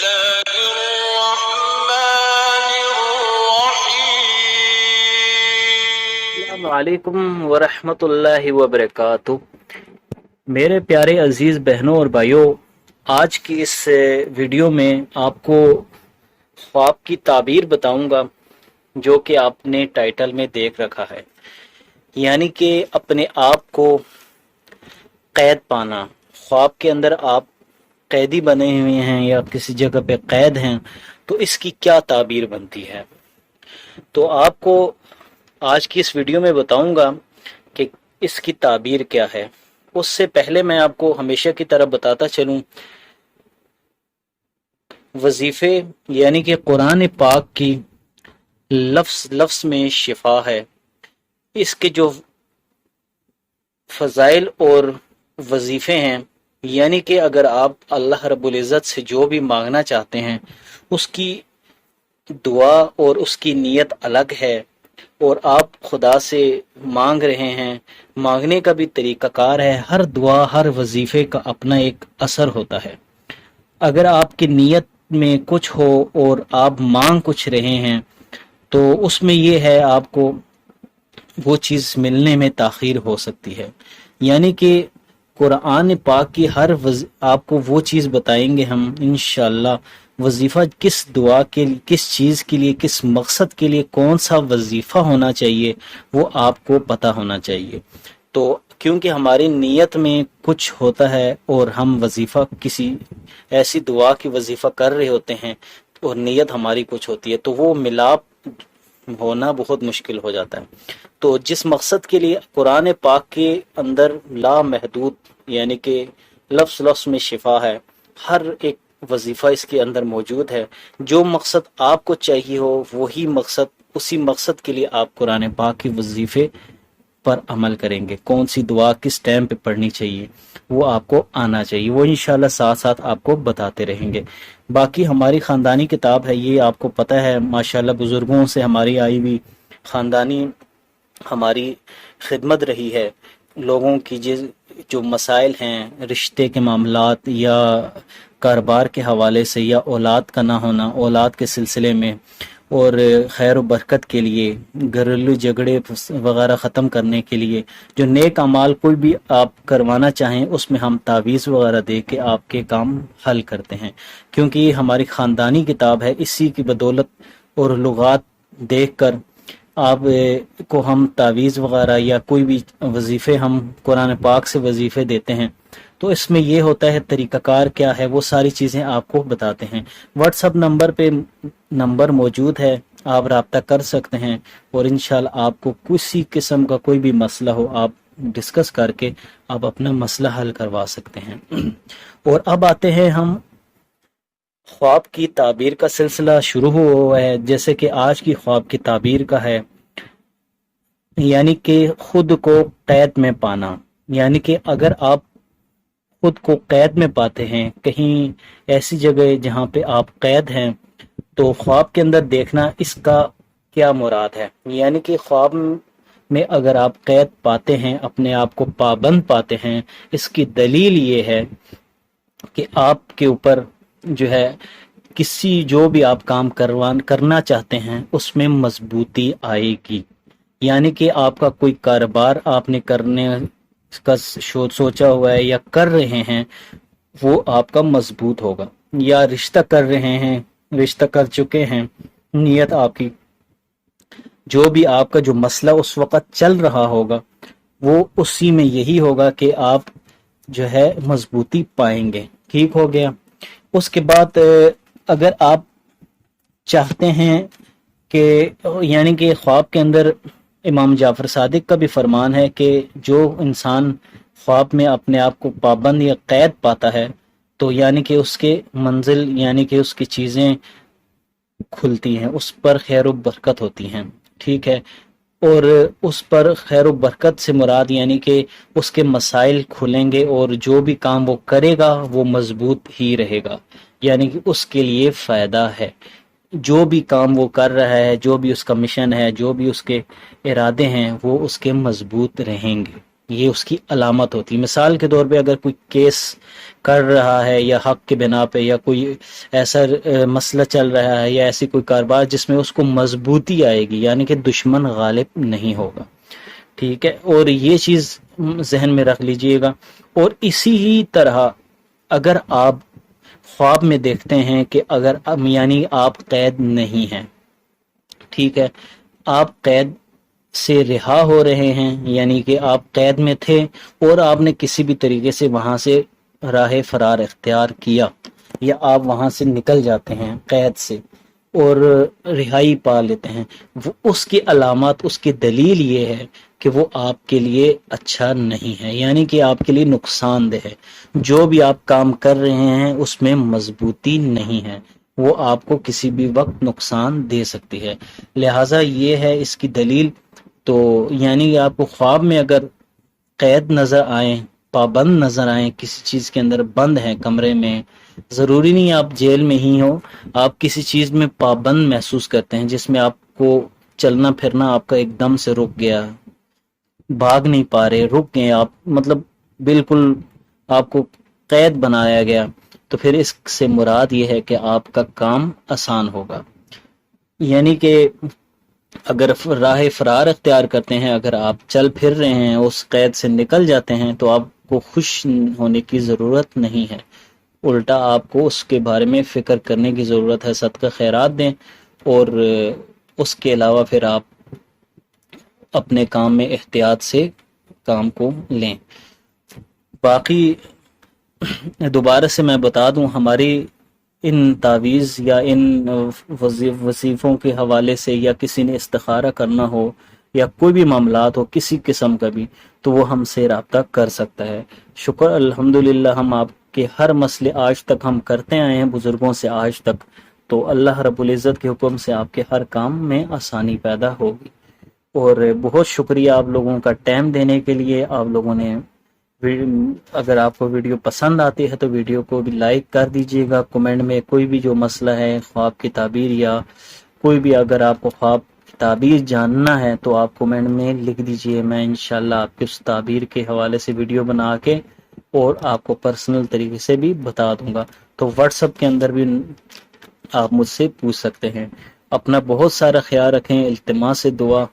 الله الرحمن الرحيم. السلام علیکم ورحمۃ اللہ وبرکاتہ. میرے پیارے عزیز بہنوں اور بھائیوں، آج کی اس ویڈیو میں آپ کو خواب کی تعبیر بتاؤں گا جو کہ آپ نے ٹائٹل میں دیکھ رکھا ہے، یعنی کہ اپنے آپ کو قید پانا. خواب کے اندر آپ قیدی بنے ہوئے ہیں یا کسی جگہ پہ قید ہیں تو اس کی کیا تعبیر بنتی ہے. تو آپ کو آج کی اس ویڈیو میں بتاؤں گا کہ اس کی تعبیر کیا ہے. اس سے پہلے میں آپ کو ہمیشہ کی طرح بتاتا چلوں، وظیفے یعنی کہ قرآن پاک کی لفظ لفظ میں شفا ہے. اس کے جو فضائل اور وظیفے ہیں، یعنی کہ اگر آپ اللہ رب العزت سے جو بھی مانگنا چاہتے ہیں اس کی دعا اور اس کی نیت الگ ہے، اور آپ خدا سے مانگ رہے ہیں، مانگنے کا بھی طریقہ کار ہے. ہر دعا ہر وظیفے کا اپنا ایک اثر ہوتا ہے. اگر آپ کی نیت میں کچھ ہو اور آپ مانگ کچھ رہے ہیں تو اس میں یہ ہے آپ کو وہ چیز ملنے میں تاخیر ہو سکتی ہے. یعنی کہ قرآن پاک کی آپ کو وہ چیز بتائیں گے ہم انشاءاللہ. وظیفہ کس دعا کے لیے، کس چیز کے لیے، کس مقصد کے لیے کون سا وظیفہ ہونا چاہیے وہ آپ کو پتہ ہونا چاہیے. تو کیونکہ ہماری نیت میں کچھ ہوتا ہے اور ہم وظیفہ کسی ایسی دعا کی وظیفہ کر رہے ہوتے ہیں اور نیت ہماری کچھ ہوتی ہے تو وہ ملاپ ہونا بہت مشکل ہو جاتا ہے. تو جس مقصد کے لیے قرآن پاک کے اندر لامحدود یعنی کہ لفظ لفظ میں شفا ہے، ہر ایک وظیفہ اس کے اندر موجود ہے. جو مقصد آپ کو چاہیے ہو وہی مقصد، اسی مقصد کے لیے آپ قرآن پاک کے وظیفے پر عمل کریں گے. کون سی دعا کس ٹائم پہ پڑھنی چاہیے وہ آپ کو آنا چاہیے، وہ انشاءاللہ ساتھ ساتھ آپ کو بتاتے رہیں گے. باقی ہماری خاندانی کتاب ہے، یہ آپ کو پتہ ہے ماشاءاللہ بزرگوں سے ہماری آئی ہوئی خاندانی ہماری خدمت رہی ہے. لوگوں کی جو مسائل ہیں، رشتے کے معاملات یا کاروبار کے حوالے سے یا اولاد کا نہ ہونا، اولاد کے سلسلے میں اور خیر و برکت کے لیے، گھریلو جھگڑے وغیرہ ختم کرنے کے لیے، جو نیک اعمال کوئی بھی آپ کروانا چاہیں اس میں ہم تعویذ وغیرہ دے کے آپ کے کام حل کرتے ہیں. کیونکہ یہ ہماری خاندانی کتاب ہے، اسی کی بدولت اور لغات دیکھ کر آپ کو ہم تعویذ وغیرہ یا کوئی بھی وظیفے ہم قرآن پاک سے وظیفے دیتے ہیں تو اس میں یہ ہوتا ہے طریقہ کار کیا ہے وہ ساری چیزیں آپ کو بتاتے ہیں. واٹس ایپ نمبر پہ نمبر موجود ہے، آپ رابطہ کر سکتے ہیں اور انشاءاللہ آپ کو کسی قسم کا کوئی بھی مسئلہ ہو آپ ڈسکس کر کے آپ اپنا مسئلہ حل کروا سکتے ہیں. اور اب آتے ہیں ہم خواب کی تعبیر کا سلسلہ شروع ہوا ہے. جیسے کہ آج کی خواب کی تعبیر کا ہے، یعنی کہ خود کو قید میں پانا. یعنی کہ اگر آپ خود کو قید میں پاتے ہیں کہیں ایسی جگہ جہاں پہ آپ قید ہیں تو خواب کے اندر دیکھنا اس کا کیا مراد ہے. یعنی کہ خواب میں اگر آپ قید پاتے ہیں، اپنے آپ کو پابند پاتے ہیں، اس کی دلیل یہ ہے کہ آپ کے اوپر جو ہے جو بھی آپ کام کرنا چاہتے ہیں اس میں مضبوطی آئے گی. یعنی کہ آپ کا کوئی کاروبار آپ نے کرنے کا سوچا ہوا ہے یا کر رہے ہیں وہ آپ کا مضبوط ہوگا، یا رشتہ کر رہے ہیں، رشتہ کر چکے ہیں، نیت آپ کی جو بھی آپ کا جو مسئلہ اس وقت چل رہا ہوگا وہ اسی میں یہی ہوگا کہ آپ جو ہے مضبوطی پائیں گے. ٹھیک ہو گیا. اس کے بعد اگر آپ چاہتے ہیں کہ یعنی کہ خواب کے اندر امام جعفر صادق کا بھی فرمان ہے کہ جو انسان خواب میں اپنے آپ کو پابند یا قید پاتا ہے تو یعنی کہ اس کے منزل یعنی کہ اس کی چیزیں کھلتی ہیں، اس پر خیر و برکت ہوتی ہیں. ٹھیک ہے. اور اس پر خیر و برکت سے مراد یعنی کہ اس کے مسائل کھلیں گے اور جو بھی کام وہ کرے گا وہ مضبوط ہی رہے گا، یعنی کہ اس کے لیے فائدہ ہے. جو بھی کام وہ کر رہا ہے، جو بھی اس کا مشن ہے، جو بھی اس کے ارادے ہیں وہ اس کے مضبوط رہیں گے. یہ اس کی علامت ہوتی ہے۔ مثال کے طور پہ اگر کوئی کیس کر رہا ہے یا حق کے بنا پہ، یا کوئی ایسا مسئلہ چل رہا ہے یا ایسی کوئی کاروبار جس میں اس کو مضبوطی آئے گی، یعنی کہ دشمن غالب نہیں ہوگا، ٹھیک ہے، اور یہ چیز ذہن میں رکھ لیجئے گا۔ اور اسی ہی طرح اگر آپ خواب میں دیکھتے ہیں کہ اگر یعنی آپ قید نہیں ہیں، ٹھیک ہے، آپ قید سے رہا ہو رہے ہیں، یعنی کہ آپ قید میں تھے اور آپ نے کسی بھی طریقے سے وہاں سے راہ فرار اختیار کیا، یا آپ وہاں سے نکل جاتے ہیں قید سے اور رہائی پا لیتے ہیں، وہ اس کی علامات، اس کی دلیل یہ ہے کہ وہ آپ کے لیے اچھا نہیں ہے، یعنی کہ آپ کے لیے نقصان دہ ہے۔ جو بھی آپ کام کر رہے ہیں اس میں مضبوطی نہیں ہے، وہ آپ کو کسی بھی وقت نقصان دے سکتی ہے۔ لہٰذا یہ ہے اس کی دلیل۔ تو یعنی آپ کو خواب میں اگر قید نظر آئیں، پابند نظر آئیں، کسی چیز کے اندر بند ہیں کمرے میں، ضروری نہیں آپ جیل میں ہی ہو، آپ کسی چیز میں پابند محسوس کرتے ہیں جس میں آپ کو چلنا پھرنا آپ کا ایک دم سے رک گیا، بھاگ نہیں پا رہے، رک گئے آپ، مطلب بالکل آپ کو قید بنایا گیا، تو پھر اس سے مراد یہ ہے کہ آپ کا کام آسان ہوگا۔ یعنی کہ اگر راہ فرار اختیار کرتے ہیں، اگر آپ چل پھر رہے ہیں، اس قید سے نکل جاتے ہیں، تو آپ کو خوش ہونے کی ضرورت نہیں ہے، الٹا آپ کو اس کے بارے میں فکر کرنے کی ضرورت ہے، صدقہ خیرات دیں، اور اس کے علاوہ پھر آپ اپنے کام میں احتیاط سے کام کو لیں۔ باقی دوبارہ سے میں بتا دوں، ہماری ان تعویذ یا ان وظیفوں کے حوالے سے، یا کسی نے استخارہ کرنا ہو یا کوئی بھی معاملات ہو کسی قسم کا بھی، تو وہ ہم سے رابطہ کر سکتا ہے۔ شکر الحمدللہ، ہم آپ کے ہر مسئلے آج تک ہم کرتے آئے ہیں بزرگوں سے آج تک، تو اللہ رب العزت کے حکم سے آپ کے ہر کام میں آسانی پیدا ہوگی۔ اور بہت شکریہ آپ لوگوں کا ٹائم دینے کے لیے۔ آپ لوگوں نے، اگر آپ کو ویڈیو پسند آتی ہے تو ویڈیو کو بھی لائک کر دیجئے گا، کمنٹ میں کوئی بھی جو مسئلہ ہے خواب کی تعبیر، یا کوئی بھی اگر آپ کو خواب کی تعبیر جاننا ہے تو آپ کمنٹ میں لکھ دیجئے، میں انشاءاللہ آپ کے اس تعبیر کے حوالے سے ویڈیو بنا کے اور آپ کو پرسنل طریقے سے بھی بتا دوں گا۔ تو واٹس ایپ کے اندر بھی آپ مجھ سے پوچھ سکتے ہیں۔ اپنا بہت سارا خیال رکھیں، التماس سے دعا